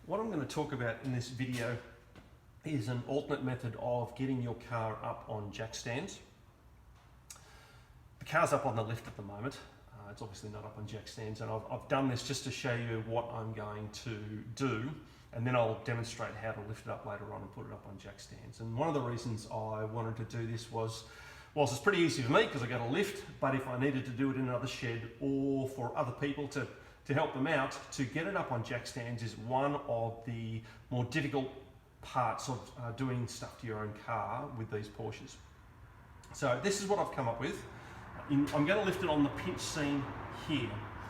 What I'm going to talk about in this video is an alternate method of getting your car up on jack stands. The car's up on the lift at the moment. It's obviously not up on jack stands, and I've done this just to show you what I'm going to do, and then I'll demonstrate how to lift it up later on and put it up on jack stands. And one of the reasons I wanted to do this was, whilst it's pretty easy for me because I got a lift, but if I needed to do it in another shed or for other people to help them out, to get it up on jack stands is one of the more difficult parts of doing stuff to your own car with these Porsches. So this is what I've come up with. I'm going to lift it on the pinch seam here.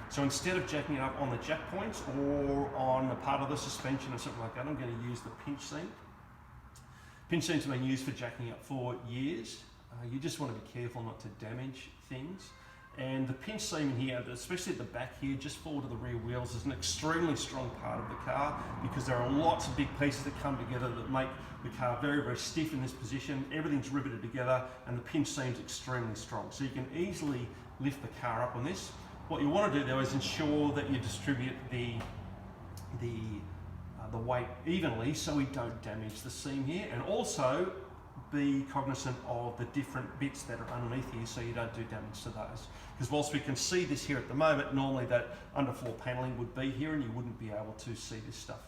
So instead of jacking it up on the jack points or on a part of the suspension or something like that, I'm going to use the pinch seam. Pinch seams have been used for jacking up for years. You just want to be careful not to damage things. And the pinch seam in here, especially at the back here, just forward of the rear wheels, is an extremely strong part of the car because there are lots of big pieces that come together that make the car very, very stiff in this position. Everything's riveted together and the pinch seam's extremely strong. So you can easily lift the car up on this. What you want to do though is ensure that you distribute the weight evenly so we don't damage the seam here, and also be cognizant of the different bits that are underneath here so you don't do damage to those. Because whilst we can see this here at the moment, normally that underfloor panelling would be here and you wouldn't be able to see this stuff.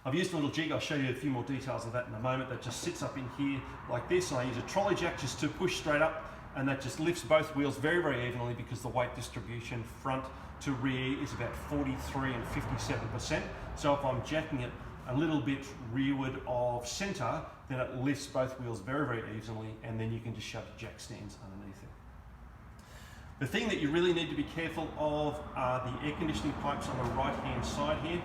I've used a little jig, I'll show you a few more details of that in a moment, that just sits up in here like this, and I use a trolley jack just to push straight up, and that just lifts both wheels very, very evenly because the weight distribution front to rear is about 43 and 57%. So if I'm jacking it a little bit rearward of centre, then it lifts both wheels very, very evenly, and then you can just shove your jack stands underneath it. The thing that you really need to be careful of are the air conditioning pipes on the right hand side here.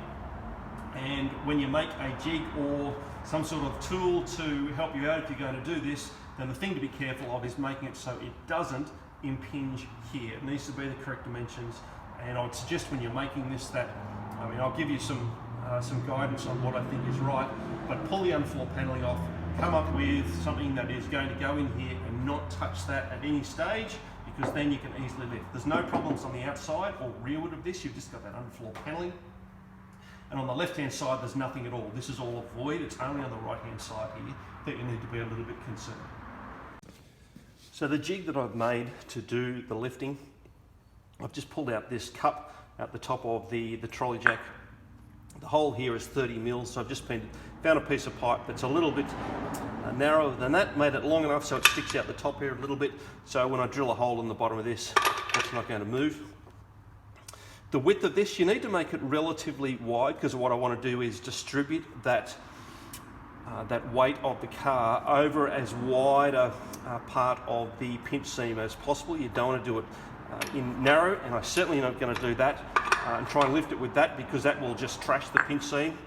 And when you make a jig or some sort of tool to help you out if you're going to do this, then the thing to be careful of is making it so it doesn't impinge here. It needs to be the correct dimensions, and I would suggest when you're making this that, I'll give you some guidance on what I think is right, but pull the underfloor panelling off, come up with something that is going to go in here and not touch that at any stage, because then you can easily lift. There's no problems on the outside or rearward of this, you've just got that underfloor panelling. And on the left hand side there's nothing at all. This is all a void, it's only on the right hand side here that you need to be a little bit concerned. So the jig that I've made to do the lifting, I've just pulled out this cup at the top of the trolley jack. The hole here is 30 mils, so I've just found a piece of pipe that's a little bit narrower than that, made it long enough so it sticks out the top here a little bit, so when I drill a hole in the bottom of this, that's not going to move. The width of this, you need to make it relatively wide, because what I want to do is distribute that weight of the car over as wide a part of the pinch seam as possible. You don't want to do it in narrow, and I'm certainly not going to do that and try and lift it with that, because that will just trash the pinch seam.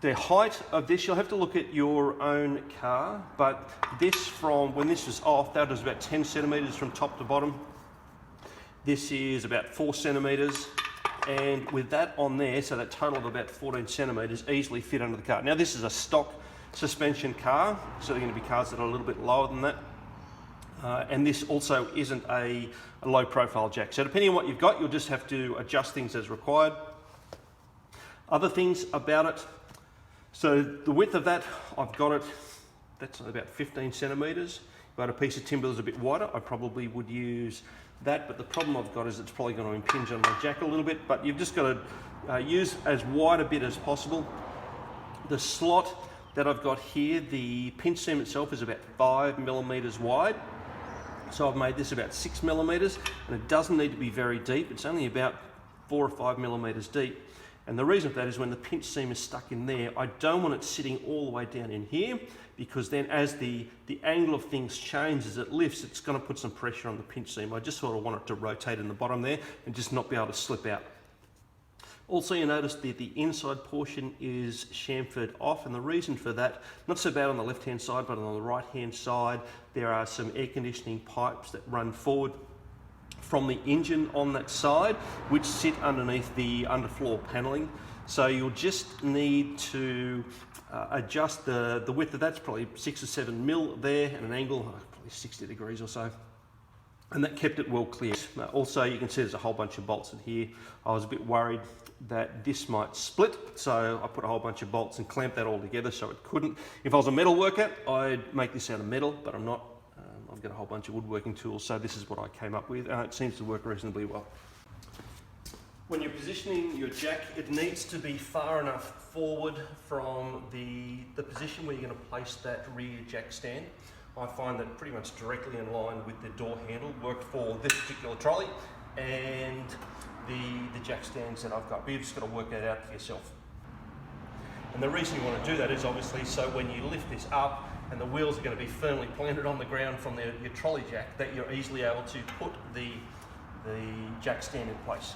The height of this, you'll have to look at your own car, but this, from when this was off, that was about 10 centimetres from top to bottom. This is about 4 centimetres, and with that on there, so that total of about 14 centimetres easily fit under the car. Now this is a stock suspension car, so there are going to be cars that are a little bit lower than that. And this also isn't a low profile jack. So depending on what you've got, you'll just have to adjust things as required. Other things about it, so the width of that, I've got it, that's about 15 centimetres. If I had a piece of timber that's a bit wider, I probably would use that, but the problem I've got is it's probably going to impinge on my jack a little bit, but you've just got to use as wide a bit as possible. The slot that I've got here, the pinch seam itself is about 5 millimetres wide. So I've made this about 6 millimetres, and it doesn't need to be very deep. It's only about 4 or 5 millimetres deep. And the reason for that is when the pinch seam is stuck in there, I don't want it sitting all the way down in here, because then as the angle of things change, as it lifts, it's going to put some pressure on the pinch seam. I just sort of want it to rotate in the bottom there and just not be able to slip out. Also, you notice that the inside portion is chamfered off, and the reason for that, not so bad on the left hand side, but on the right hand side there are some air conditioning pipes that run forward from the engine on that side, which sit underneath the underfloor panelling. So you'll just need to adjust the width of that's probably 6 or 7 mil there, and an angle probably 60 degrees or so. and that kept it well clear. Also, you can see there's a whole bunch of bolts in here. I was a bit worried that this might split, so I put a whole bunch of bolts and clamped that all together so it couldn't. If I was a metal worker, I'd make this out of metal, but I'm not. I've got a whole bunch of woodworking tools, so this is what I came up with, and it seems to work reasonably well. When you're positioning your jack, it needs to be far enough forward from the position where you're going to place that rear jack stand. I find that pretty much directly in line with the door handle worked for this particular trolley and the jack stands that I've got. But you've just got to work that out for yourself. And the reason you want to do that is obviously so when you lift this up and the wheels are going to be firmly planted on the ground from your trolley jack, that you're easily able to put the jack stand in place.